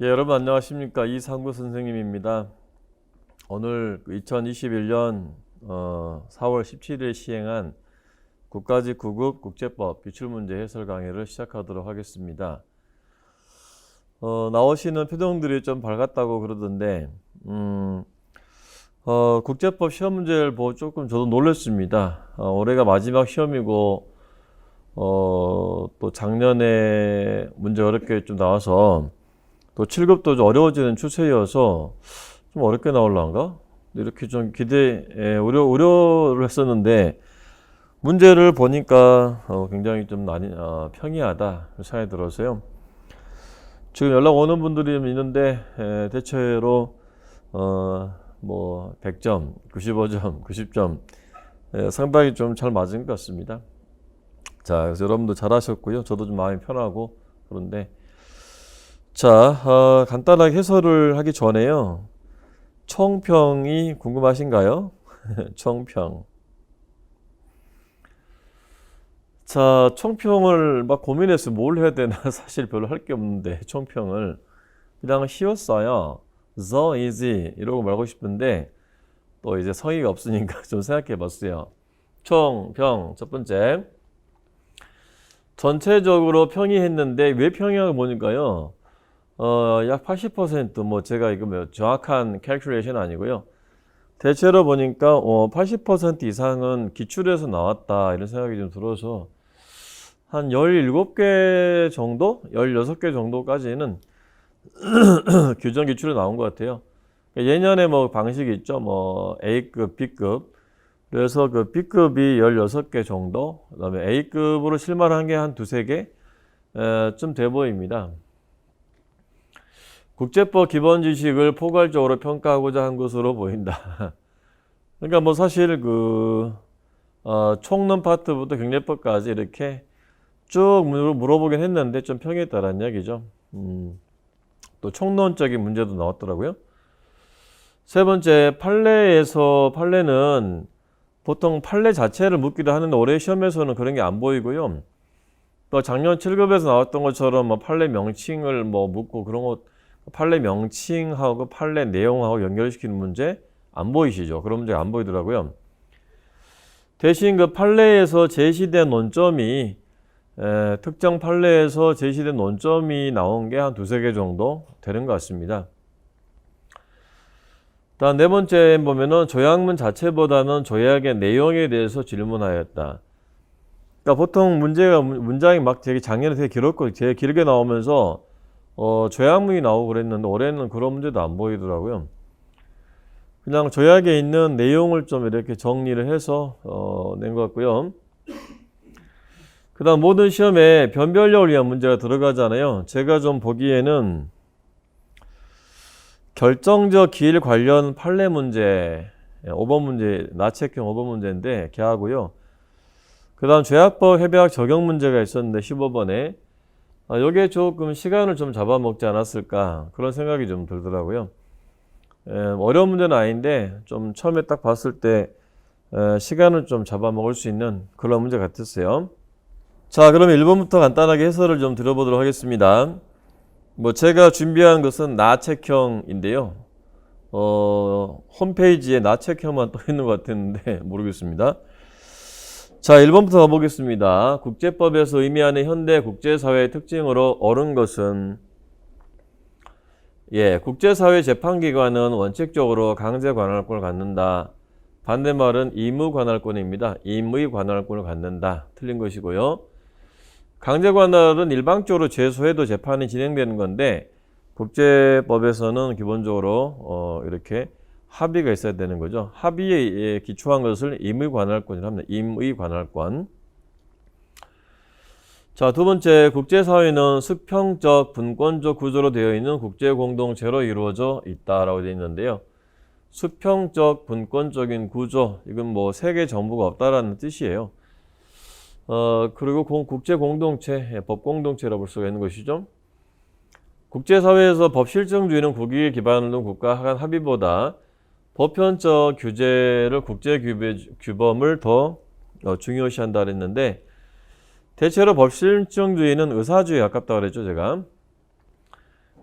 예, 여러분 안녕하십니까? 이상구 선생님입니다. 오늘 2021년 4월 17일 시행한 국가직 9급 국제법 기출문제 해설 강의를 시작하도록 하겠습니다. 나오시는 표정들이 좀 밝았다고 그러던데 국제법 시험 문제를 보고 조금 저도 놀랐습니다. 올해가 마지막 시험이고 또 작년에 문제 어렵게 좀 나와서 또 7급도 좀 어려워지는 추세여서 좀 어렵게 나올란가? 이렇게 좀 우려를 했었는데 문제를 보니까 굉장히 좀 평이하다 생각이 들어서요. 지금 연락 오는 분들이 좀 있는데 대체로 뭐 100점, 95점, 90점 상당히 좀 잘 맞은 것 같습니다. 자, 그래서 여러분도 잘하셨고요. 저도 좀 마음이 편하고 그런데 자, 간단하게 해설을 하기 전에요. 총평이 궁금하신가요? 총평. 자, 총평을 막 고민해서 뭘 해야 되나 사실 별로 할 게 없는데 총평을 그냥 쉬웠어요. so easy 이러고 말고 싶은데 또 이제 성의가 없으니까 좀 생각해 봤어요. 총평 첫 번째. 전체적으로 평이했는데 왜 평이하고 보니까요. 약 80% 뭐 제가 이거 뭐 정확한 캘큘레이션 아니고요. 대체로 보니까 80% 이상은 기출에서 나왔다 이런 생각이 좀 들어서 한 17개 정도? 16개 정도까지는 규정 기출에 나온 것 같아요. 예년에 뭐 방식이 있죠. 뭐 A급, B급. 그래서 그 B급이 16개 정도, 그 다음에 A급으로 실만한 게 한 두세 개 좀 돼 보입니다. 국제법 기본 지식을 포괄적으로 평가하고자 한 것으로 보인다. 그러니까 뭐 사실 총론 파트부터 경제법까지 이렇게 쭉 물어보긴 했는데 좀 평이했다라는 이야기죠. 또 총론적인 문제도 나왔더라고요. 세 번째, 판례는 보통 판례 자체를 묻기도 하는데 올해 시험에서는 그런 게 안 보이고요. 또 작년 7급에서 나왔던 것처럼 뭐 판례 명칭을 뭐 묻고 그런 것, 판례 명칭하고 판례 내용하고 연결시키는 문제 안 보이시죠? 그런 문제가 안 보이더라고요. 대신 그 판례에서 제시된 논점이 특정 판례에서 제시된 논점이 나온 게 한 두세 개 정도 되는 것 같습니다. 다음 네 번째 보면은 조약문 자체보다는 조약의 내용에 대해서 질문하였다. 그러니까 보통 문장이 막 되게 작년에 되게 길었고 되게 길게 나오면서 조약문이 나오고 그랬는데 올해는 그런 문제도 안 보이더라고요. 그냥 조약에 있는 내용을 좀 이렇게 정리를 해서 낸 것 같고요. 그 다음 모든 시험에 변별력을 위한 문제가 들어가잖아요. 제가 좀 보기에는 결정적 기일 관련 판례 문제 5번 문제, 나체형 5번 문제인데 걔하고요. 그 다음 죄악법 협약 적용 문제가 있었는데 15번에 여기에 조금 시간을 좀 잡아먹지 않았을까 그런 생각이 좀 들더라고요. 어려운 문제는 아닌데 좀 처음에 딱 봤을 때 시간을 좀 잡아먹을 수 있는 그런 문제 같았어요. 자, 그럼 1번부터 간단하게 해설을 좀 들어보도록 하겠습니다. 뭐 제가 준비한 것은 나책형인데요. 홈페이지에 나책형만 떠 있는 것 같았는데 모르겠습니다. 자, 1번부터 가보겠습니다. 국제법에서 의미하는 현대 국제사회의 특징으로 옳은 것은 국제사회 재판기관은 원칙적으로 강제 관할권을 갖는다. 반대말은 의무 관할권입니다. 임의 관할권을 갖는다. 틀린 것이고요. 강제 관할은 일방적으로 제소해도 재판이 진행되는 건데 국제법에서는 기본적으로 이렇게 합의가 있어야 되는 거죠. 합의에 기초한 것을 임의 관할권이라고 합니다. 임의 관할권. 자, 두 번째, 국제사회는 수평적, 분권적 구조로 되어 있는 국제공동체로 이루어져 있다라고 되어 있는데요. 수평적, 분권적인 구조, 이건 뭐 세계 정부가 없다라는 뜻이에요. 그리고 국제공동체, 법공동체라고 볼 수가 있는 것이죠. 국제사회에서 법실정주의는 국익에 기반을 둔 국가 간 합의보다 보편적 규제를 국제규범을 더 중요시한다 그랬는데 대체로 법실정주의는 의사주의에 가깝다고 그랬죠, 제가.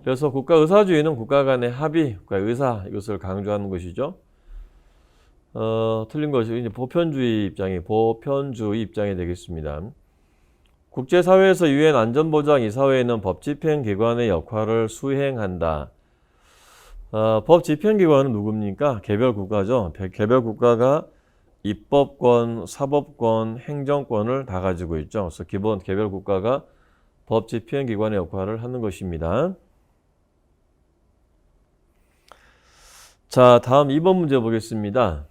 그래서 국가의사주의는 국가 간의 합의, 국가의 의사 이것을 강조하는 것이죠. 틀린 것이 이제 보편주의 입장이 되겠습니다. 국제사회에서 유엔 안전보장이사회는 법집행기관의 역할을 수행한다. 법집행기관은 누굽니까? 개별 국가죠. 개별 국가가 입법권, 사법권, 행정권을 다 가지고 있죠. 그래서 기본 개별 국가가 법집행기관의 역할을 하는 것입니다. 자, 다음 2번 문제 보겠습니다.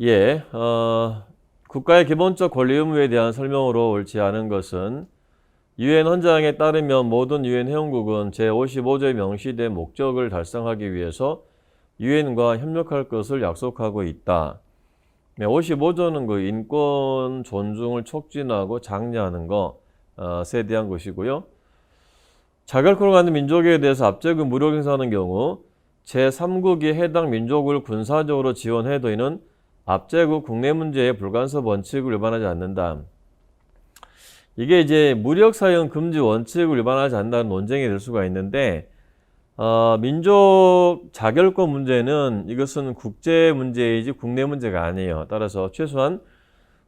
예, 국가의 기본적 권리 의무에 대한 설명으로 옳지 않은 것은 유엔 헌장에 따르면 모든 유엔 회원국은 제55조에 명시된 목적을 달성하기 위해서 유엔과 협력할 것을 약속하고 있다. 55조는 그 인권 존중을 촉진하고 장려하는 것에 대한 것이고요. 자결권을 갖는 민족에 대해서 압제급 무력 행사하는 경우 제3국이 해당 민족을 군사적으로 지원해도 이는 압제국 국내 문제의 불간섭 원칙을 위반하지 않는다. 이게 이제 무력 사용 금지 원칙을 위반하지 않는다는 논쟁이 될 수가 있는데, 민족 자결권 문제는 이것은 국제 문제이지 국내 문제가 아니에요. 따라서 최소한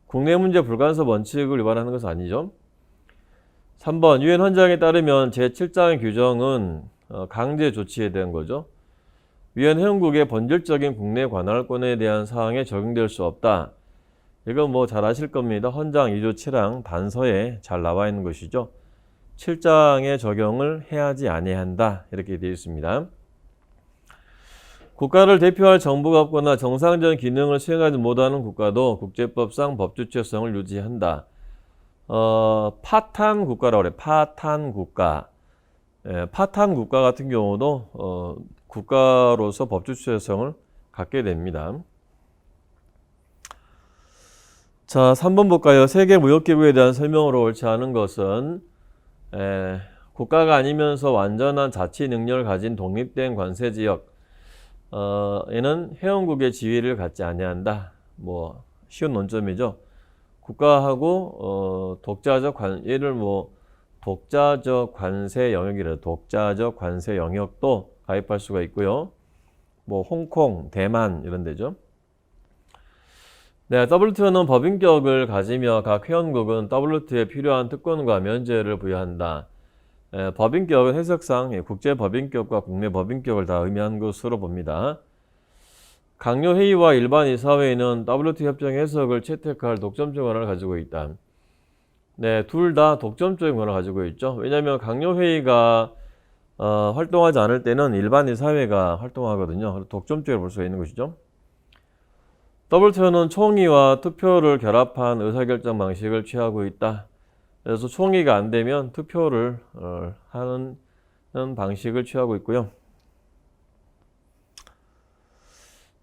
국내 문제 불간섭 원칙을 위반하는 것은 아니죠. 3번 유엔 헌장에 따르면 제7장의 규정은 강제 조치에 대한 거죠. 유엔 회원국의 본질적인 국내 관할권에 대한 사항에 적용될 수 없다. 이건 뭐 잘 아실 겁니다. 헌장 2조 7항 단서에 잘 나와 있는 것이죠. 7장의 적용을 해야지 아니한다. 이렇게 되어 있습니다. 국가를 대표할 정부가 없거나 정상적인 기능을 수행하지 못하는 국가도 국제법상 법주체성을 유지한다. 파탄 국가라고 그래. 파탄 국가. 파탄 국가 같은 경우도 국가로서 법주체성을 갖게 됩니다. 자, 3번 볼까요? 세계무역기구에 대한 설명으로 옳지 않은 것은 국가가 아니면서 완전한 자치 능력을 가진 독립된 관세지역 에는 회원국의 지위를 갖지 아니한다. 뭐 쉬운 논점이죠. 국가하고 얘를 뭐 독자적 관세 영역이라 독자적 관세 영역도 가입할 수가 있고요. 뭐 홍콩, 대만 이런 데죠. 네, WTO는 법인격을 가지며 각 회원국은 WTO에 필요한 특권과 면제를 부여한다. 법인격은 해석상 국제 법인격과 국내 법인격을 다 의미하는 것으로 봅니다. 강요회의와 일반 이사회는 WTO 협정 해석을 채택할 독점적 권한을 가지고 있다. 네, 둘 다 독점적인 권한을 가지고 있죠. 왜냐하면 강요회의가 활동하지 않을 때는 일반 이사회가 활동하거든요. 독점적으로 볼 수가 있는 것이죠. WTO는 총의와 투표를 결합한 의사결정 방식을 취하고 있다. 그래서 총의가 안 되면 투표를 하는 방식을 취하고 있고요.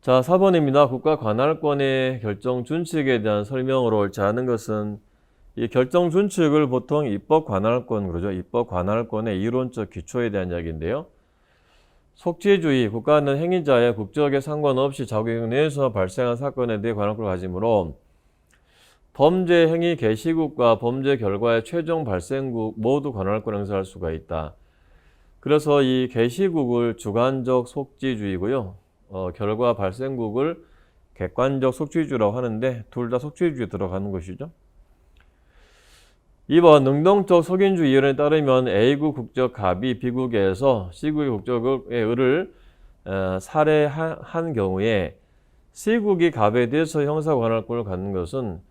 자, 4번입니다. 국가 관할권의 결정 준칙에 대한 설명으로 옳지 않은 것은 이 결정 준칙을 보통 입법 관할권 그러죠. 입법 관할권의 이론적 기초에 대한 이야기인데요. 속죄주의, 국가는 행위자의 국적에 상관없이 자국 내에서 발생한 사건에 대해 관할권을 가지므로 범죄 행위 개시국과 범죄 결과의 최종 발생국 모두 관할권을 행사할 수가 있다. 그래서 이 개시국을 주관적 속죄주의고요. 결과 발생국을 객관적 속죄주의라고 하는데 둘 다 속죄주의에 들어가는 것이죠. 2번 능동적 속인주의 이론에 따르면 A국 국적 갑이 B국에서 C국의 국적의 을을 살해한 경우에 C국이 갑에 대해서 형사 관할권을 갖는 것은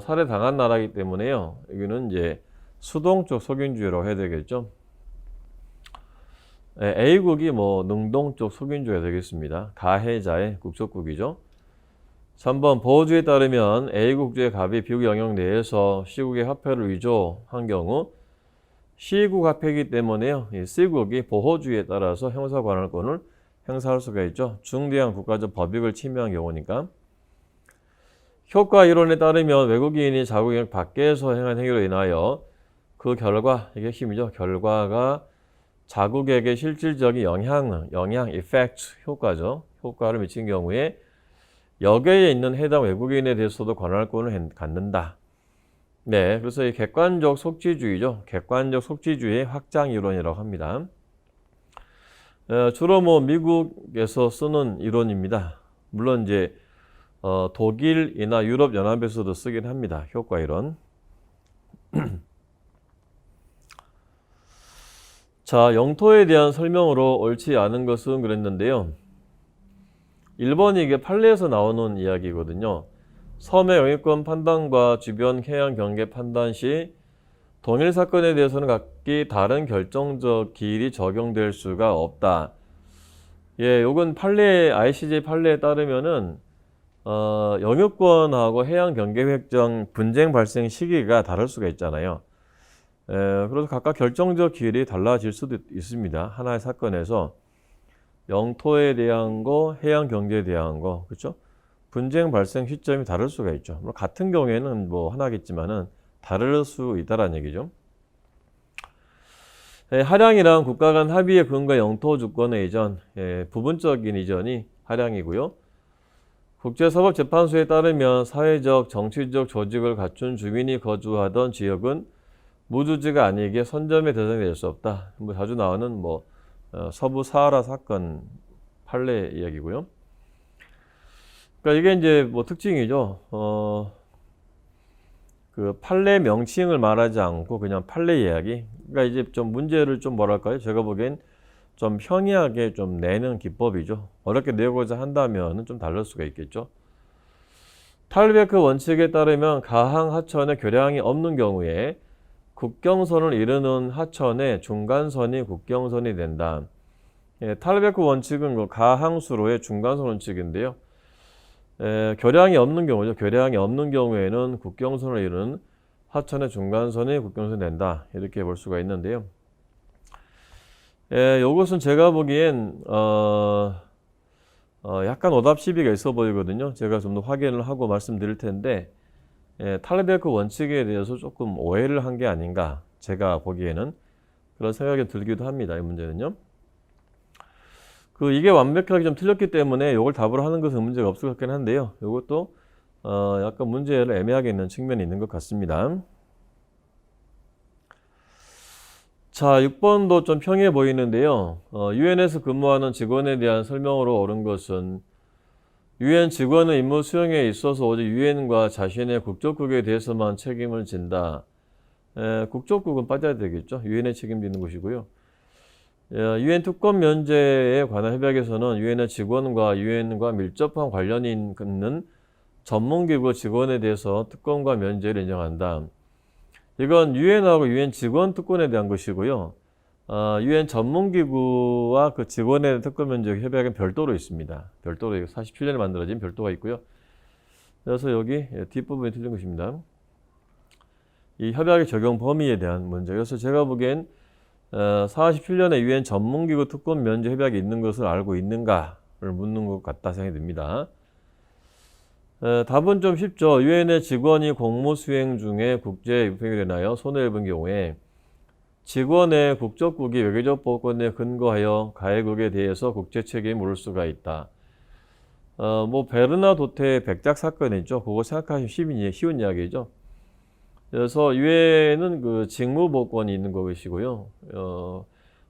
살해당한 나라이기 때문에요. 여기는 이제 수동적 속인주의라고 해야 되겠죠. A국이 뭐 능동적 속인주의가 되겠습니다. 가해자의 국적국이죠. 3번 보호주의에 따르면 A국 국적의 갑이 B국 영역 내에서 C국의 화폐를 위조한 경우 C국 화폐이기 때문에요. 이 C국이 보호주의에 따라서 형사 관할권을 행사할 수가 있죠. 중대한 국가적 법익을 침해한 경우니까. 효과 이론에 따르면 외국인이 자국 영역 밖에서 행한 행위로 인하여 그 결과, 이게 핵심이죠. 결과가 자국에게 실질적인 영향, effect, 효과죠. 효과를 미친 경우에 역에 있는 해당 외국인에 대해서도 관할권을 갖는다. 네, 그래서 이 객관적 속지주의죠. 객관적 속지주의의 확장 이론이라고 합니다. 주로 뭐 미국에서 쓰는 이론입니다. 물론 이제 독일이나 유럽 연합에서도 쓰긴 합니다. 효과 이론. 자, 영토에 대한 설명으로 옳지 않은 것은 그랬는데요. 1번이 이게 판례에서 나오는 이야기거든요. 섬의 영유권 판단과 주변 해양 경계 판단 시 동일 사건에 대해서는 각기 다른 결정적 기일이 적용될 수가 없다. 예, 요건 판례, ICJ 판례에 따르면은 영유권하고 해양 경계 획정 분쟁 발생 시기가 다를 수가 있잖아요. 그래서 각각 결정적 기일이 달라질 수도 있습니다. 하나의 사건에서 영토에 대한 거, 해양 경계에 대한 거, 그렇죠? 분쟁 발생 시점이 다를 수가 있죠. 물론 같은 경우에는 뭐 하나겠지만은 다를 수 있다라는 얘기죠. 하량이란 국가 간 합의의 근거 영토 주권의 이전, 부분적인 이전이 하량이고요. 국제사법재판소에 따르면 사회적, 정치적 조직을 갖춘 주민이 거주하던 지역은 무주지가 아니기에 선점의 대상이 될 수 없다. 뭐 자주 나오는 뭐 서부 사하라 사건 판례 이야기고요. 그러니까 이게 이제 뭐 특징이죠. 그 판례 명칭을 말하지 않고 그냥 판례 이야기. 그러니까 이제 좀 문제를 좀 뭐랄까요? 제가 보기엔 좀 형이하게 좀 내는 기법이죠. 어렵게 내고자 한다면 좀 다를 수가 있겠죠. 탈베크 원칙에 따르면 가항 하천에 교량이 없는 경우에 국경선을 이루는 하천의 중간선이 국경선이 된다. 탈베크 원칙은 그 가항수로의 중간선 원칙인데요. 교량이 없는 경우죠. 교량이 없는 경우에는 국경선을 이루는 하천의 중간선이 국경선이 된다. 이렇게 볼 수가 있는데요. 이것은 제가 보기엔 약간 오답 시비가 있어 보이거든요. 제가 좀 더 확인을 하고 말씀드릴 텐데 탈베크 원칙에 대해서 조금 오해를 한 게 아닌가 제가 보기에는 그런 생각이 들기도 합니다. 이 문제는요. 이게 완벽하게 좀 틀렸기 때문에 이걸 답으로 하는 것은 문제가 없을 것 같긴 한데요. 이것도 약간 문제를 애매하게 있는 측면이 있는 것 같습니다. 자, 6번도 좀 평이해 보이는데요. 유엔에서 근무하는 직원에 대한 설명으로 옳은 것은 유엔 직원의 임무 수행에 있어서 오직 유엔과 자신의 국적국에 대해서만 책임을 진다. 국적국은 빠져야 되겠죠. 유엔에 책임지는 것이고요. 유엔 특권 면제에 관한 협약에서는 유엔의 직원과 유엔과 밀접한 관련이 있는 전문기구 직원에 대해서 특권과 면제를 인정한다. 이건 유엔하고 유엔 직원 특권에 대한 것이고요. 유엔 전문기구와 그 직원에 대한 특권 면제 협약은 별도로 있습니다. 별도로 47년에 만들어진 별도가 있고요. 그래서 여기 뒷부분이 틀린 것입니다. 이 협약의 적용 범위에 대한 문제. 그래서 제가 보기엔 47년에 유엔 전문기구 특권 면제 협약이 있는 것을 알고 있는가를 묻는 것 같다 생각이 듭니다. 답은 좀 쉽죠. 유엔의 직원이 공무 수행 중에 국제 유폐를 인하여 손해를 입은 경우에 직원의 국적국이 외교적 보건에 근거하여 가해국에 대해서 국제 책임을 물을 수가 있다. 뭐 베르나도트의 백작 사건이죠. 그거 생각하시면 쉬운 이야기죠. 그래서 유엔은 그 직무 보건이 있는 것이고요.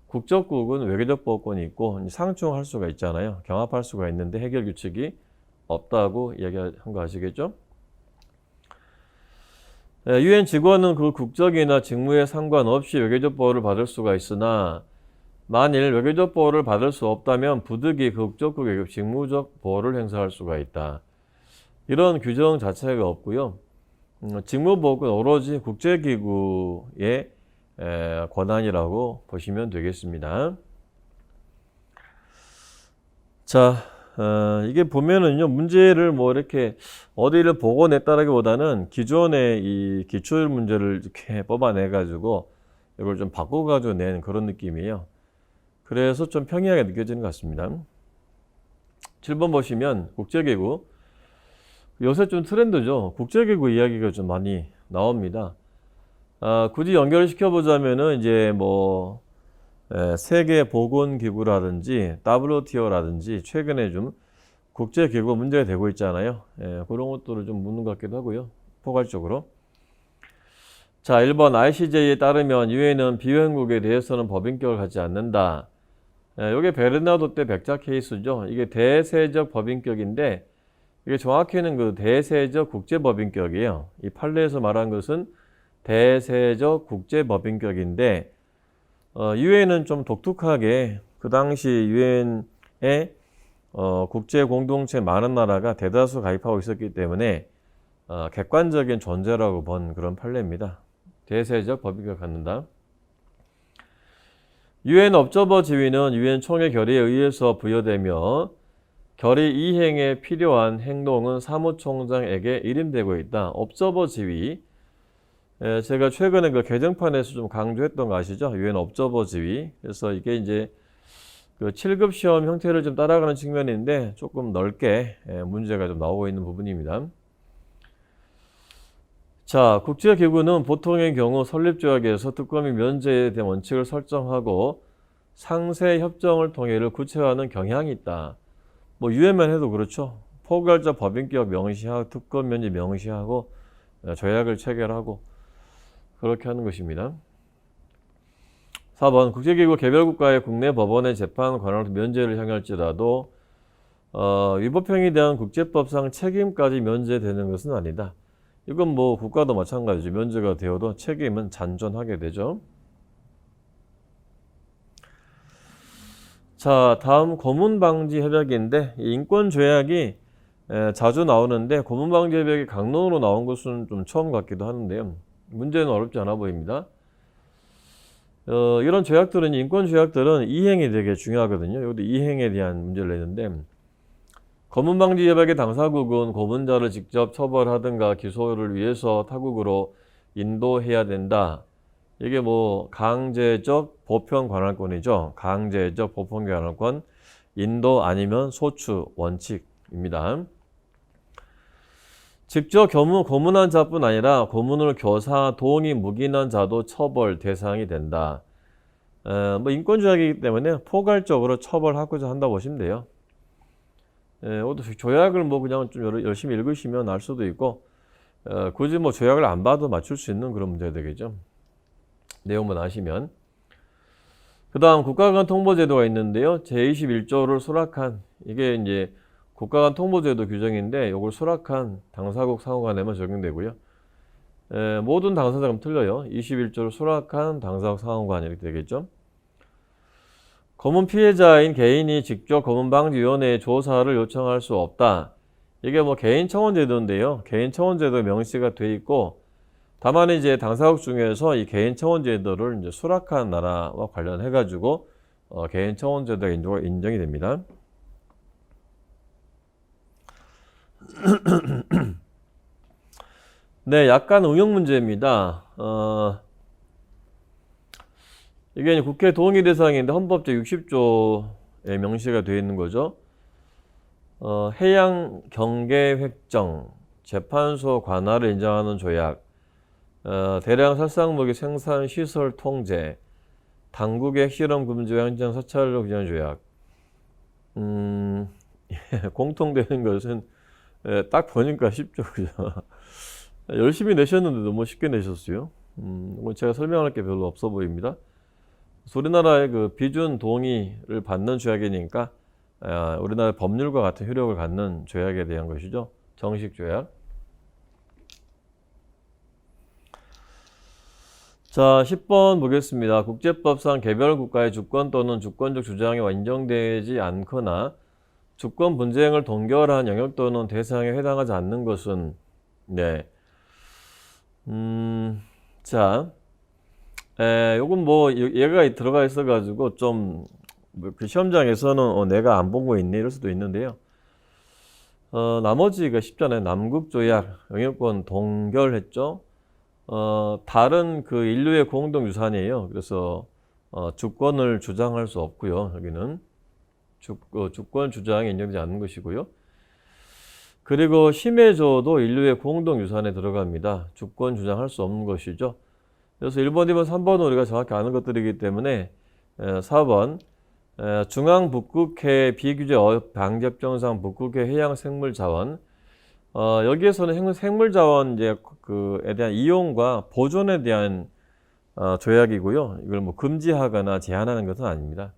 국적국은 외교적 보건이 있고 상충할 수가 있잖아요. 경합할 수가 있는데 해결 규칙이 없다고 이야기한 거 아시겠죠? 유엔 직원은 그 국적이나 직무에 상관없이 외교적 보호를 받을 수가 있으나 만일 외교적 보호를 받을 수 없다면 부득이 그 국적국의 직무적 보호를 행사할 수가 있다. 이런 규정 자체가 없고요. 직무보호는 오로지 국제기구의 권한이라고 보시면 되겠습니다. 자, 이게 보면은요, 문제를 뭐 이렇게 어디를 보고 냈다라기보다는 기존의 이 기출 문제를 이렇게 뽑아내가지고 이걸 좀 바꿔가지고 낸 그런 느낌이에요. 그래서 좀 평이하게 느껴지는 것 같습니다. 7번 보시면 국제기구. 요새 좀 트렌드죠. 국제기구 이야기가 좀 많이 나옵니다. 굳이 연결을 시켜보자면은 이제 뭐 세계보건기구라든지 WTO라든지 최근에 좀 국제기구 문제가 되고 있잖아요. 그런 것들을 좀 묻는 것 같기도 하고요. 포괄적으로. 자, 1번 ICJ에 따르면 유엔은 비회원국에 대해서는 법인격을 갖지 않는다. 이게 베르나도 때 백자 케이스죠. 이게 대세적 법인격인데 이게 정확히는 그 대세적 국제법인격이에요. 이 판례에서 말한 것은 대세적 국제법인격인데 유엔은 좀 독특하게 그 당시 유엔에 국제 공동체 많은 나라가 대다수 가입하고 있었기 때문에 객관적인 존재라고 본 그런 판례입니다. 대세적 법인격을 갖는다. 유엔 업저버 지위는 유엔 총회 결의에 의해서 부여되며 결의 이행에 필요한 행동은 사무총장에게 일임되고 있다. 업저버 지위. 제가 최근에 그 개정판에서 좀 강조했던 거 아시죠? 유엔 업저버 지위. 그래서 이게 이제 그 7급 시험 형태를 좀 따라가는 측면인데 조금 넓게 문제가 좀 나오고 있는 부분입니다. 자, 국제기구는 보통의 경우 설립조약에서 특검이 면제에 대한 원칙을 설정하고 상세 협정을 통해 이를 구체화하는 경향이 있다. 뭐 유엔만 해도 그렇죠. 포괄적 법인격 명시하고 특검 면제 명시하고 조약을 체결하고 그렇게 하는 것입니다. 4번 국제기구 개별국가의 국내 법원의 재판 관할 면제를 향할지라도 위법행위에 대한 국제법상 책임까지 면제되는 것은 아니다. 이건 뭐 국가도 마찬가지죠. 면제가 되어도 책임은 잔존하게 되죠. 자, 다음 고문방지협약인데 인권조약이 자주 나오는데 고문방지협약이 강론으로 나온 것은 좀 처음 같기도 하는데요. 문제는 어렵지 않아 보입니다. 이런 조약들은 인권조약들은 이행이 되게 중요하거든요. 여기도 이행에 대한 문제를 내는데 고문방지협약의 당사국은 고문자를 직접 처벌하든가 기소를 위해서 타국으로 인도해야 된다. 이게 뭐 강제적 보편 관할권이죠. 강제적 보편 관할권, 인도 아니면 소추 원칙입니다. 직접 고문한 자뿐 아니라 고문을 교사, 동의, 묵인한 자도 처벌 대상이 된다. 뭐 인권조약이기 때문에 포괄적으로 처벌하고자 한다 보시면 돼요. 조약을 뭐 그냥 좀 열심히 읽으시면 알 수도 있고 굳이 뭐 조약을 안 봐도 맞출 수 있는 그런 문제가 되겠죠. 내용만 아시면. 그 다음 국가간 통보제도가 있는데요. 제21조를 수락한 이게 이제 국가간 통보제도 규정인데 이걸 수락한 당사국 상호간에만 적용되고요. 모든 당사자가 틀려요. 21조를 수락한 당사국 상호간 이렇게 되겠죠. 고문 피해자인 개인이 직접 고문방지위원회에 조사를 요청할 수 없다. 이게 뭐 개인청원제도인데요. 개인청원제도 명시가 돼 있고 다만 이제 당사국 중에서 이 개인청원제도를 이제 수락한 나라와 관련해 가지고 개인청원제도가 인정이 됩니다. 네, 약간 응용 문제입니다. 이게 국회 동의 대상인데 헌법 제60조에 명시가 되어 있는 거죠. 해양 경계 획정, 재판소 관할을 인정하는 조약, 대량 살상무기 생산 시설 통제, 당국의 핵실험 금지와 현장 사찰로 규정한 조약. 공통되는 것은 딱 보니까 쉽죠, 그죠? 열심히 내셨는데 너무 쉽게 내셨어요. 제가 설명할 게 별로 없어 보입니다. 우리나라의 그 비준 동의를 받는 조약이니까 우리나라 법률과 같은 효력을 갖는 조약에 대한 것이죠. 정식 조약. 자, 10번 보겠습니다. 국제법상 개별 국가의 주권 또는 주권적 주장이 인정되지 않거나 주권 분쟁을 동결한 영역 또는 대상에 해당하지 않는 것은 네. 자, 요건 뭐 얘가 들어가 있어 가지고 좀 그 시험장에서는 내가 안 본 거 있네 이럴 수도 있는데요. 나머지가 쉽잖아요. 남북조약 영역권 동결했죠. 다른 그 인류의 공동 유산이에요. 그래서 주권을 주장할 수 없고요. 여기는 주권 주장이 인정되지 않는 것이고요. 그리고 심해조도 인류의 공동 유산에 들어갑니다. 주권 주장할 수 없는 것이죠. 그래서 1번, 2번, 3번은 우리가 정확히 아는 것들이기 때문에 4번 중앙북극해 비규제 방접정상 북극해 해양생물자원 여기에서는 생물자원 이제 그에 대한 이용과 보존에 대한 조약이고요. 이걸 뭐 금지하거나 제한하는 것은 아닙니다.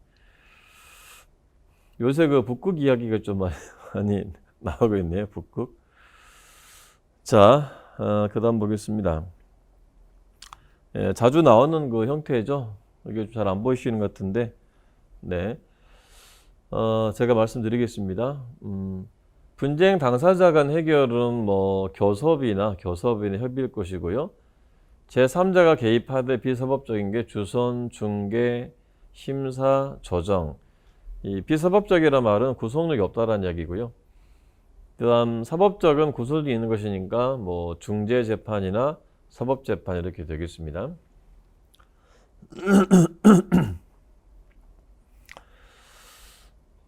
요새 그 북극 이야기가 좀 많이 나오고 있네요. 북극. 자, 그다음 보겠습니다. 예, 자주 나오는 그 형태죠. 이게 잘 안 보이시는 것 같은데, 네. 제가 말씀드리겠습니다. 분쟁 당사자 간 해결은 뭐 교섭이나 협의일 것이고요. 제3자가 개입하되 비서법적인 게 주선, 중개, 심사, 조정. 이 비서법적이란 말은 구속력이 없다라는 이야기고요. 그다음 사법적은 구속이 있는 것이니까 뭐 중재 재판이나 사법 재판 이렇게 되겠습니다.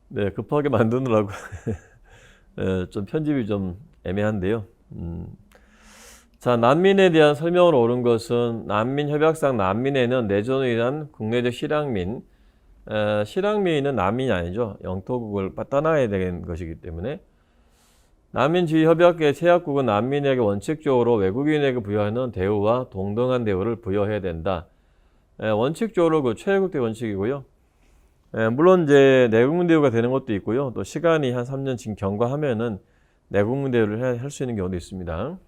네, 급하게 만드느라고 네, 좀 편집이 좀 애매한데요. 자, 난민에 대한 설명을 옳은 것은 난민협약상 난민에는 내전으로 인한 국내적 실향민, 실향민은 난민이 아니죠. 영토국을 떠나야 되는 것이기 때문에 난민주의협약의 체약국은 난민에게 원칙적으로 외국인에게 부여하는 대우와 동등한 대우를 부여해야 된다. 원칙적으로 그 최애국대 원칙이고요. 물론 이제 내국민 대우가 되는 것도 있고요. 또 시간이 한 3년 지금 경과하면은 내국민 대우를 할 수 있는 경우도 있습니다.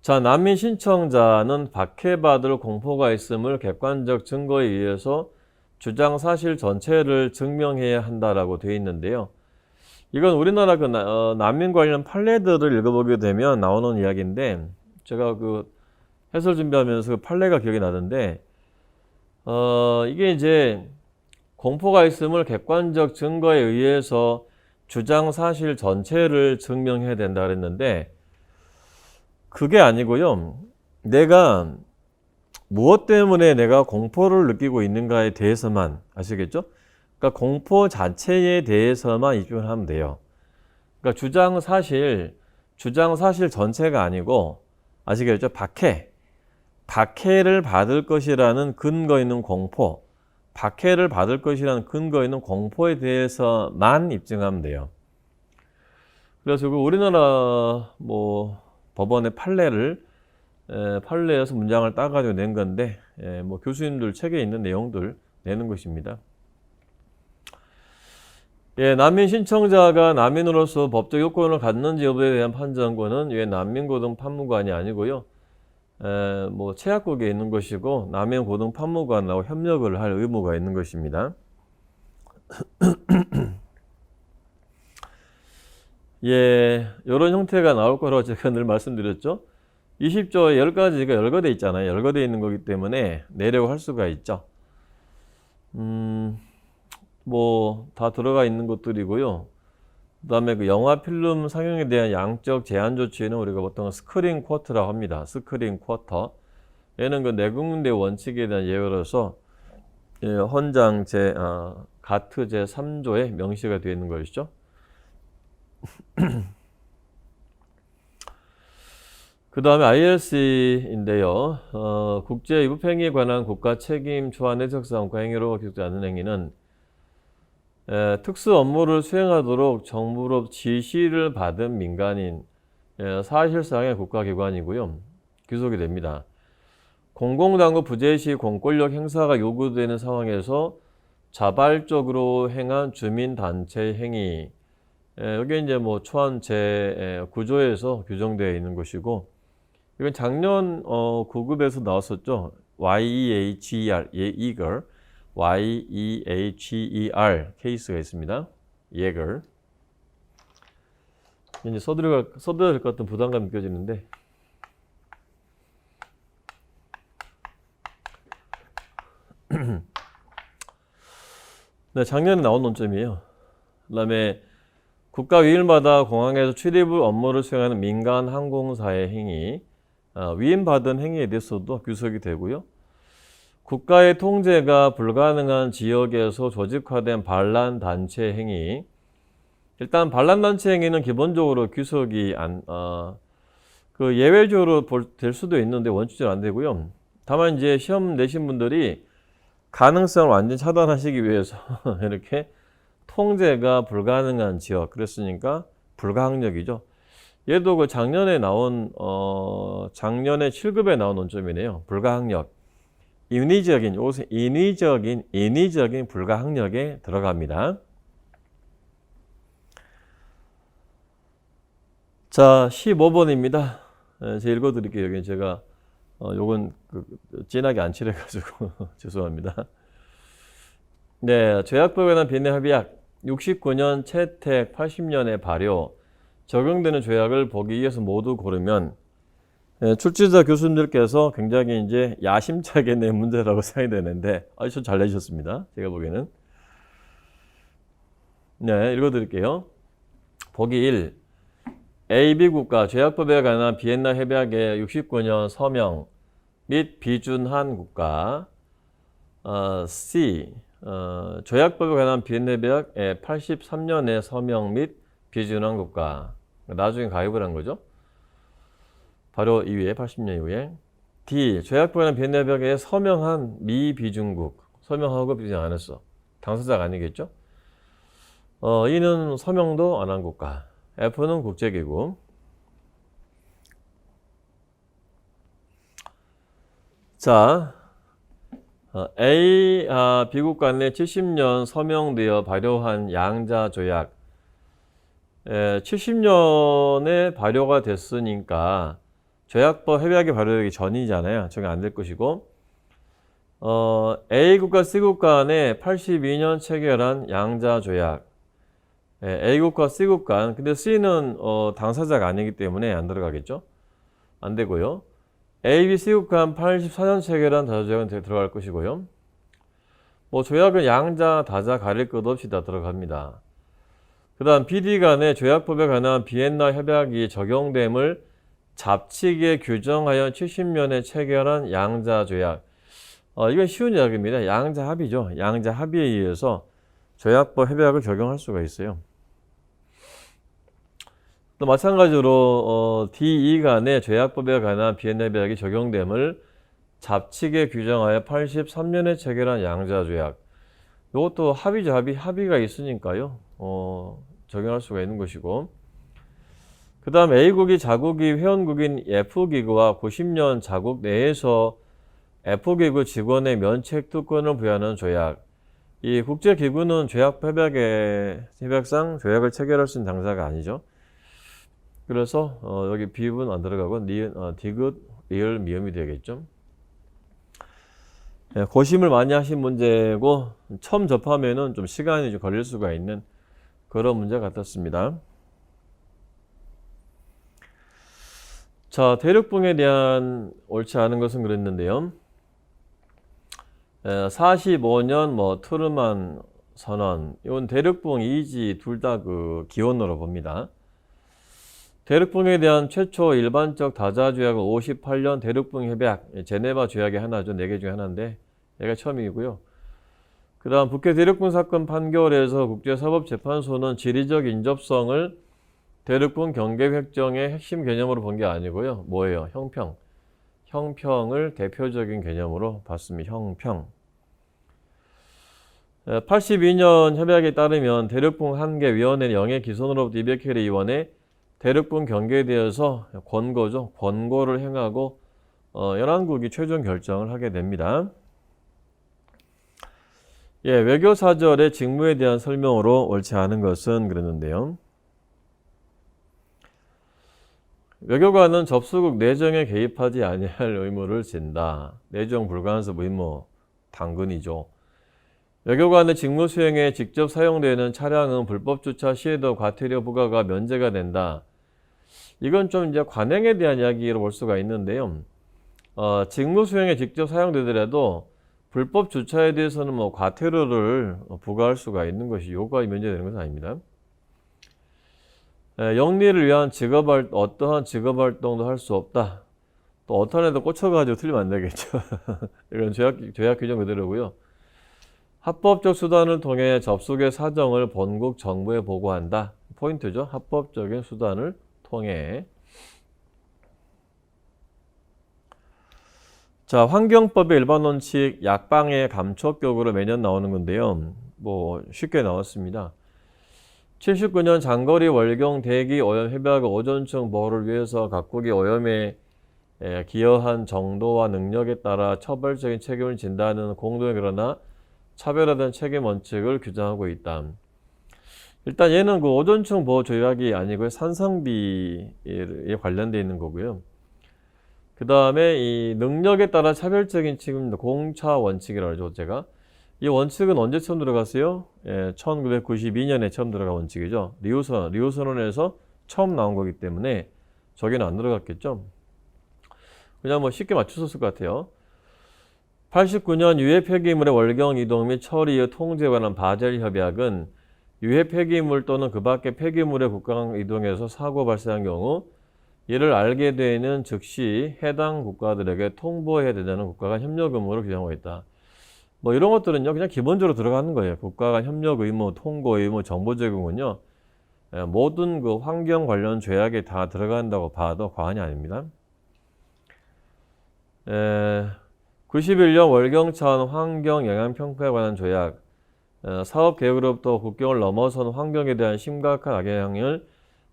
자, 난민 신청자는 박해받을 공포가 있음을 객관적 증거에 의해서 주장 사실 전체를 증명해야 한다라고 되어 있는데요. 이건 우리나라 그 난민 관련 판례들을 읽어보게 되면 나오는 이야기인데, 제가 그 해설 준비하면서 그 판례가 기억이 나던데, 이게 이제 공포가 있음을 객관적 증거에 의해서 주장 사실 전체를 증명해야 된다 그랬는데, 그게 아니고요. 내가 무엇 때문에 내가 공포를 느끼고 있는가에 대해서만, 아시겠죠? 그러니까 공포 자체에 대해서만 입증을 하면 돼요. 그러니까 주장 사실 전체가 아니고, 아시겠죠? 박해를 받을 것이라는 근거 있는 공포, 박해를 받을 것이라는 근거 있는 공포에 대해서만 입증하면 돼요. 그래서 그 우리나라 뭐 법원의 판례에서 문장을 따가지고 낸 건데, 뭐 교수님들 책에 있는 내용들 내는 것입니다. 난민 신청자가 난민으로서 법적 요건을 갖는지 여부에 대한 판정권은 난민고등판무관이 아니고요. 뭐 체약국에 있는 것이고 난민고등판무관하고 협력을 할 의무가 있는 것입니다. 이런 형태가 나올 거라고 제가 늘 말씀드렸죠. 20조에 10가지가 열거돼 있잖아요. 열거돼 있는 거기 때문에 내려고 할 수가 있죠. 뭐 다 들어가 있는 것들이고요. 그 다음에 그 영화 필름 상영에 대한 양적 제한 조치는 우리가 보통 스크린 쿼터라고 합니다. 스크린 쿼터. 얘는 그 내국민대 원칙에 대한 예외로서 헌장 가트 제3조에 명시가 되어 있는 것이죠. 그 다음에 ILC인데요. 국제 위법행위에 관한 국가 책임 초안 해석사항과 행위로 기록되지 않는 행위는 특수 업무를 수행하도록 정부로 지시를 받은 민간인, 사실상의 국가기관이고요. 귀속이 됩니다. 공공당국 부재시 공권력 행사가 요구되는 상황에서 자발적으로 행한 주민단체 행위, 여기 이제 뭐 초안 제9조에서 규정되어 있는 것이고, 이건 작년 9급에서 나왔었죠. YEHER, YEHER 케이스가 있습니다. 예걸. 이제 써드려야 될 것 같은 부담감 느껴지는데, 네, 작년에 나온 논점이에요. 그 다음에 국가 위임받아 공항에서 출입 업무를 수행하는 민간 항공사의 행위, 위임받은 행위에 대해서도 규속이 되고요. 국가의 통제가 불가능한 지역에서 조직화된 반란단체 행위. 일단 반란단체 행위는 기본적으로 규속이 그 예외적으로 될 수도 있는데 원칙적으로 안 되고요. 다만 이제 시험 내신 분들이 가능성을 완전히 차단하시기 위해서 이렇게 통제가 불가능한 지역. 그랬으니까 불가항력이죠. 얘도 그 작년에 나온 작년에 7급에 나온 논점이네요. 불가항력. 인위적인 불가항력에 들어갑니다. 자, 15번입니다. 제가 읽어드릴게요. 여기 제가 요건 진하게 안 칠해가지고 죄송합니다. 네, 조약법에 관한 비례 합의약 69년 채택 80년에 발효 적용되는 조약을 보기 위해서 모두 고르면 출제자 교수님들께서 굉장히 이제 야심차게 낸 문제라고 생각이 되는데 아주 잘 내주셨습니다. 제가 보기에는. 네, 읽어드릴게요. 보기 1. A, B 국가 조약법에 관한 비엔나 협약의 69년 서명 및 비준한 국가. C. 조약법에 관한 비엔나 협약의 83년에 서명 및 비준한 국가. 나중에 가입을 한 거죠. 바로 이후에 80년 이후에. D. 조약법에 관한 비엔나 협약에 서명한 미비준국. 서명하고 비준 안 했어. 당사자가 아니겠죠. E는 서명도 안 한 국가. F는 국제기구. 자, A, B국 간에 70년 서명되어 발효한 양자조약. 70년에 발효가 됐으니까 조약법 협약이 발효되기 전이잖아요. 적용 안 될 것이고, A국과 C국 간에 82년 체결한 양자조약. A국과 C국 간, 근데 C는 당사자가 아니기 때문에 안 들어가겠죠? 안 되고요. A, B, C국 간 84년 체결한 다자조약은 들어갈 것이고요. 뭐 조약은 양자, 다자 가릴 것 없이 다 들어갑니다. 그 다음 BD 간의 조약법에 관한 비엔나 협약이 적용됨을 잡칙에 규정하여 70년에 체결한 양자조약. 이건 쉬운 이야기입니다. 양자합의죠. 양자합의에 의해서 조약법 협약을 적용할 수가 있어요. 또 마찬가지로 D, E 간의 조약법에 관한 비엔나 협약이 적용됨을 잡칙에 규정하여 83년에 체결한 양자조약. 이것도 합의죠. 합의가 있으니까요. 적용할 수가 있는 것이고. 그 다음 A국이 자국이 회원국인 F기구와 90년 자국 내에서 F기구 직원의 면책 특권을 부여하는 조약. 이 국제기구는 조약 협약상 조약을 체결할 수 있는 당사자가 아니죠. 그래서 여기 비읍은 안 들어가고 디귿, 리을, 미음이 되겠죠. 고심을 많이 하신 문제고 처음 접하면은 좀 시간이 좀 걸릴 수가 있는 그런 문제 같았습니다. 자, 대륙붕에 대한 옳지 않은 것은 그랬는데요. 45년 트루만 선언, 이건 대륙붕 이지 둘 다 그 기원으로 봅니다. 대륙붕에 대한 최초 일반적 다자조약은 58년 대륙붕 협약, 제네바 조약의 하나죠. 4개 중에 하나인데 얘가 처음이고요. 그 다음 북해 대륙붕 사건 판결에서 국제사법재판소는 지리적 인접성을 대륙붕 경계획정의 핵심 개념으로 본 게 아니고요. 뭐예요? 형평을 대표적인 개념으로 봤습니다. 형평. 82년 협약에 따르면 대륙붕 한계위원회는 영해 기선으로부터 200km 이원에 대륙붕 경계에 대해서 권고를 행하고 연합국이 최종 결정을 하게 됩니다. 외교사절의 직무에 대한 설명으로 옳지 않은 것은 그랬는데요. 외교관은 접수국 내정에 개입하지 아니할 의무를 진다. 내정 불가능성 의무 당근이죠. 외교관의 직무 수행에 직접 사용되는 차량은 불법 주차 시에도 과태료 부과가 면제가 된다. 이건 좀 이제 관행에 대한 이야기로 볼 수가 있는데요. 직무 수행에 직접 사용되더라도 불법 주차에 대해서는 과태료를 부과할 수가 있는 것이 요구가 면제되는 것은 아닙니다. 영리를 위한 어떠한 직업활동도 할 수 없다. 또 어떤 애도 꽂혀가지고 틀리면 안 되겠죠. 이건 조약 규정 그대로고요. 합법적 수단을 통해 접속의 사정을 본국 정부에 보고한다. 포인트죠. 합법적인 수단을 통해. 자, 환경법의 일반 원칙 약방의 감촉격으로 매년 나오는 건데요. 쉽게 나왔습니다. 79년 장거리 월경 대기 오염 협약 오존층 보호를 위해서 각국이 오염에 기여한 정도와 능력에 따라 처벌적인 책임을 진다는 공동의 그러나 차별화된 책임 원칙을 규정하고 있다. 일단 얘는 그 오존층 보호 조약이 아니고요. 산성비에 관련되어 있는 거고요. 그 다음에 이 능력에 따라 차별적인 책임입니다. 공차 원칙이라고 하죠, 제가. 이 원칙은 언제 처음 들어갔어요? 1992년에 처음 들어간 원칙이죠. 리우선언에서 처음 나온 거기 때문에 저기는 안 들어갔겠죠. 그냥 뭐 쉽게 맞추셨을 것 같아요. 89년 유해 폐기물의 월경 이동 및 처리의 통제에 관한 바젤 협약은 유해 폐기물 또는 그 밖의 폐기물의 국가 이동에서 사고 발생한 경우 이를 알게 되는 즉시 해당 국가들에게 통보해야 된다는 국가 간 협력 의무를 규정하고 있다. 뭐 이런 것들은요 그냥 기본적으로 들어가는 거예요. 국가 간 협력 의무, 통보 의무, 정보 제공은요 모든 그 환경 관련 조약에 다 들어간다고 봐도 과언이 아닙니다. 91년 월경차원 환경 영향평가에 관한 조약, 사업 계획으로부터 국경을 넘어선 환경에 대한 심각한 악영향을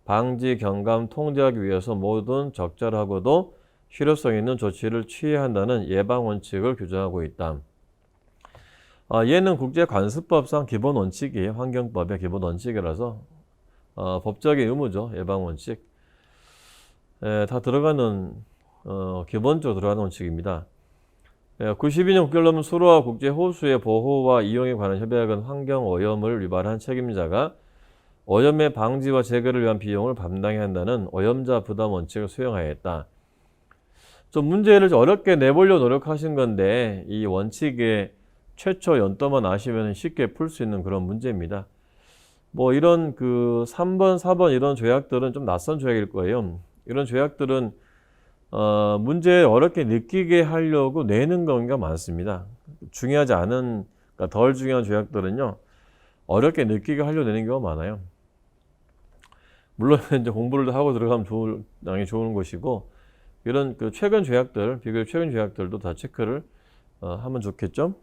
방지, 경감, 통제하기 위해서 모든 적절하고도 실효성 있는 조치를 취해야 한다는 예방 원칙을 규정하고 있다. 얘는 국제관습법상 기본 원칙이에요. 환경법의 기본 원칙이라서 법적인 의무죠. 예방 원칙. 다 들어가는 기본적으로 들어가는 원칙입니다. 92년 국결론문 수로와 국제 호수의 보호와 이용에 관한 협약은 환경 오염을 유발한 책임자가 오염의 방지와 제거를 위한 비용을 감당해야 한다는 오염자 부담 원칙을 수용하였다. 좀 문제를 어렵게 내보려 노력하신 건데 이 원칙의 최초 연도만 아시면 쉽게 풀 수 있는 그런 문제입니다. 뭐 이런 그 3번, 4번 이런 조약들은 좀 낯선 조약일 거예요. 이런 조약들은 문제 어렵게 느끼게 하려고 내는 경우가 많습니다. 중요하지 않은, 그러니까 덜 중요한 조약들은요, 어렵게 느끼게 하려고 내는 경우가 많아요. 물론 이제 공부를 하고 들어가면 당연히 좋은 것이고, 이런 그 최근 조약들, 비교적 최근 조약들도 다 체크를 하면 좋겠죠.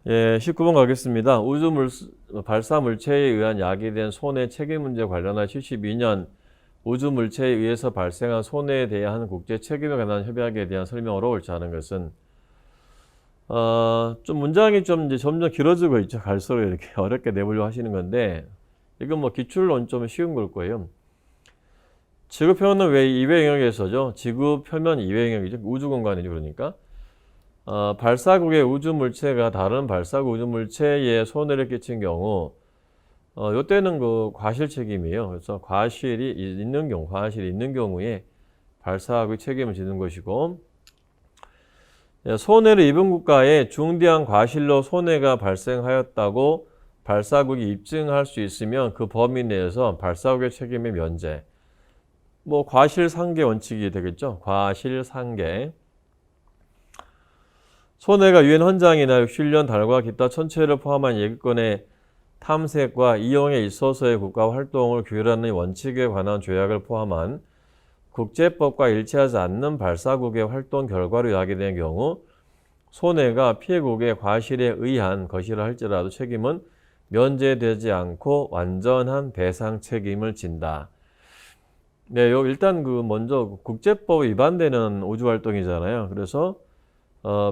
예, 19번 가겠습니다. 우주 발사 물체에 의한 야기된 손해 책임 문제 관련한 72년 우주 물체에 의해서 발생한 손해에 대한 국제 책임에 관한 협약에 대한 설명으로 옳지 않은 것은 좀 문장이 좀 이제 점점 길어지고 있죠. 갈수록 이렇게 어렵게 내보려고 하시는 건데 이건 뭐 기출론 좀 쉬운 걸 거예요. 지구 표면은 왜 이외 영역에서죠? 지구 표면 이외 영역이죠. 우주 공간이죠. 그러니까 발사국의 우주 물체가 다른 발사국 우주 물체에 손해를 끼친 경우 요때는 그 과실 책임이에요. 그래서 과실이 있는 경우에 발사국이 책임을 지는 것이고, 손해를 입은 국가에 중대한 과실로 손해가 발생하였다고 발사국이 입증할 수 있으면 그 범위 내에서 발사국의 책임의 면제. 뭐 과실상계 원칙이 되겠죠. 과실상계. 손해가 유엔 헌장이나 휴일년 달과 기타 천체를 포함한 예기권의 탐색과 이용에 있어서의 국가 활동을 규율하는 원칙에 관한 조약을 포함한 국제법과 일치하지 않는 발사국의 활동 결과로 야기된 경우 손해가 피해국의 과실에 의한 것이라 할지라도 책임은 면제되지 않고 완전한 배상 책임을 진다. 네, 일단 먼저 국제법 위반되는 우주 활동이잖아요. 그래서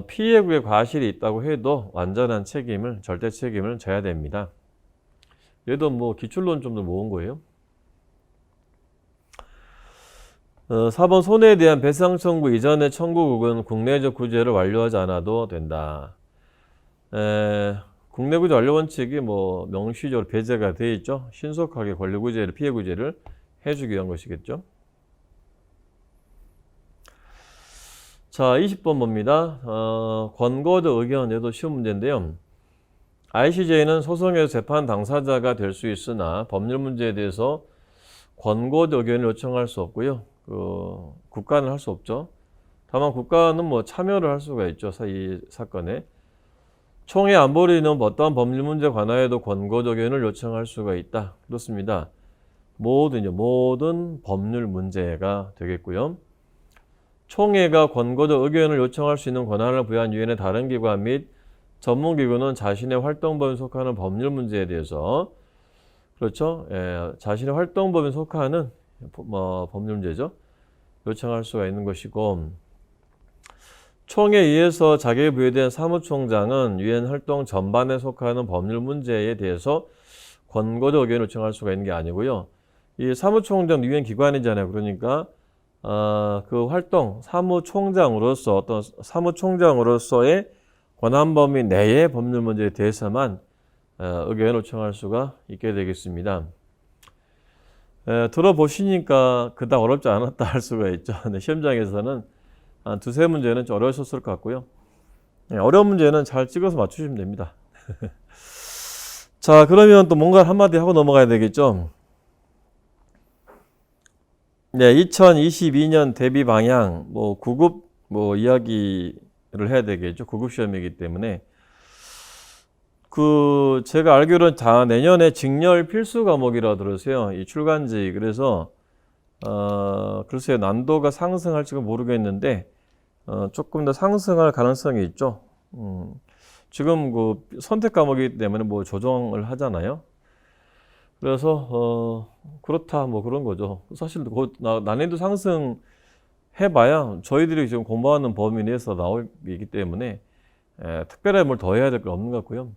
피해국의 과실이 있다고 해도 완전한 책임을, 절대 책임을 져야 됩니다. 얘도 뭐 기출론 좀 더 모은 거예요. 4번 손해에 대한 배상 청구 이전에 청구국은 국내적 구제를 완료하지 않아도 된다. 국내 구제 완료 원칙이 뭐 명시적으로 배제가 되어 있죠. 신속하게 권리 구제를, 피해 구제를 해주기 위한 것이겠죠. 자, 20번 봅니다. 권고도 의견, 얘도 쉬운 문제인데요. ICJ는 소송에서 재판 당사자가 될 수 있으나 법률 문제에 대해서 권고도 의견을 요청할 수 없고요. 국가는 할 수 없죠. 다만 국가는 뭐 참여를 할 수가 있죠. 이 사건에. 총회 안보를 이루는 어떠한 법률 문제 관하에도 권고도 의견을 요청할 수가 있다. 그렇습니다. 모든 법률 문제가 되겠고요. 총회가 권고도 의견을 요청할 수 있는 권한을 부여한 유엔의 다른 기관 및 전문기구는 자신의 활동 범위에 속하는 법률 문제에 대해서 그렇죠? 예, 자신의 활동 범위에 속하는 법률 문제죠. 요청할 수가 있는 것이고 총에 의해서 자격이 부여된 사무총장은 유엔 활동 전반에 속하는 법률 문제에 대해서 권고적 의견을 요청할 수가 있는 게 아니고요. 이 사무총장 유엔 기관이잖아요. 그러니까 그 활동 사무총장으로서 어떤 사무총장으로서의 권한 범위 내의 법률 문제에 대해서만 의견을 요청할 수가 있게 되겠습니다. 들어보시니까 그닥 어렵지 않았다 할 수가 있죠. 근데 시험장에서는 한 두세 문제는 좀 어려웠을 것 같고요. 어려운 문제는 잘 찍어서 맞추시면 됩니다. 자, 그러면 또 뭔가 한마디 하고 넘어가야 되겠죠. 네, 2022년 대비 방향, 9급 이야기를 해야 되겠죠. 9급 시험이기 때문에. 제가 알기로는 내년에 직렬 필수 과목이라 들었어요. 이 출간지. 그래서, 글쎄요, 난도가 상승할지가 모르겠는데, 조금 더 상승할 가능성이 있죠. 지금 선택 과목이기 때문에 조정을 하잖아요. 그래서, 그렇다, 그런 거죠. 사실 난이도 상승 해봐야 저희들이 지금 공부하는 범위 내에서 나오기 때문에, 특별하게 뭘 더 해야 될 건 없는 것 같고요.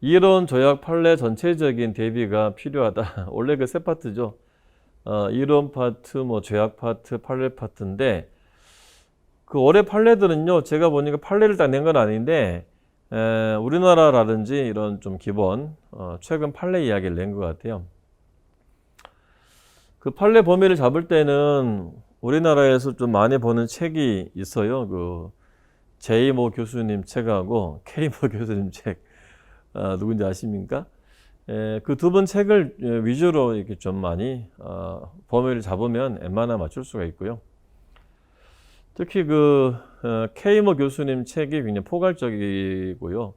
이론, 조약, 판례 전체적인 대비가 필요하다. 원래 그 세 파트죠. 이론 파트, 조약 파트, 판례 파트인데, 그 올해 판례들은요, 제가 보니까 판례를 딱 낸 건 아닌데, 우리나라라든지 이런 좀 기본, 최근 판례 이야기를 낸 것 같아요. 그 판례 범위를 잡을 때는 우리나라에서 좀 많이 보는 책이 있어요. 제이모 교수님 책하고 케이모 교수님 책, 누군지 아십니까? 그 두 분 책을 위주로 이렇게 좀 많이, 범위를 잡으면 웬만하면 맞출 수가 있고요. 특히 케이모 교수님 책이 굉장히 포괄적이고요.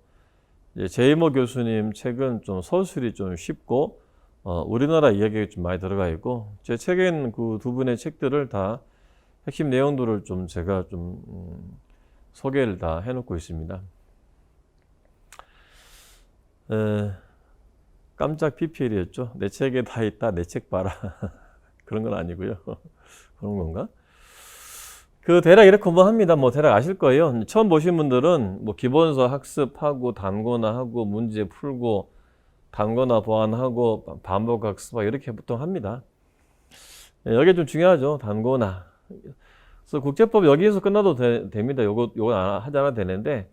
제이모 교수님 책은 좀 서술이 좀 쉽고, 우리나라 이야기가 좀 많이 들어가 있고, 제 책에는 그 두 분의 책들을 다 핵심 내용들을 좀 제가 좀 소개를 다 해놓고 있습니다. 깜짝 PPL이었죠. 내 책에 다 있다, 내 책 봐라. 그런 건 아니고요. 그런 건가? 대략 이렇게 공부합니다. 대략 아실 거예요. 처음 보신 분들은 기본서 학습하고 단거나 하고 문제 풀고 단거나 보완하고 반복 학습하고 이렇게 보통 합니다. 여기 좀 중요하죠. 단거나. 그래서 국제법 여기에서 끝나도 됩니다. 요거 하지 않아도 되는데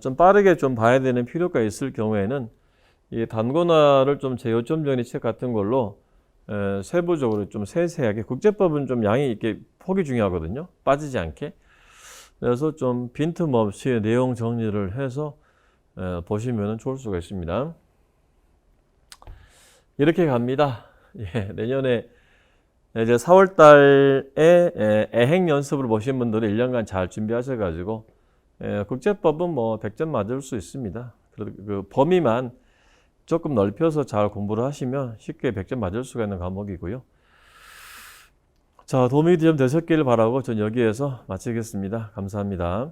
좀 빠르게 좀 봐야 되는 필요가 있을 경우에는 이 단거나를 좀 제 요점 정리 책 같은 걸로 세부적으로 좀 세세하게 국제법은 좀 양이 이렇게 폭이 중요하거든요. 빠지지 않게. 그래서 좀 빈틈없이 내용 정리를 해서 보시면 좋을 수가 있습니다. 이렇게 갑니다. 예, 내년에 이제 4월 달에 애행 연습을 보신 분들은 1년간 잘 준비하셔가지고 국제법은 100점 맞을 수 있습니다. 그 범위만 조금 넓혀서 잘 공부를 하시면 쉽게 100점 맞을 수가 있는 과목이고요. 자, 도움이 좀 되셨길 바라고 전 여기에서 마치겠습니다. 감사합니다.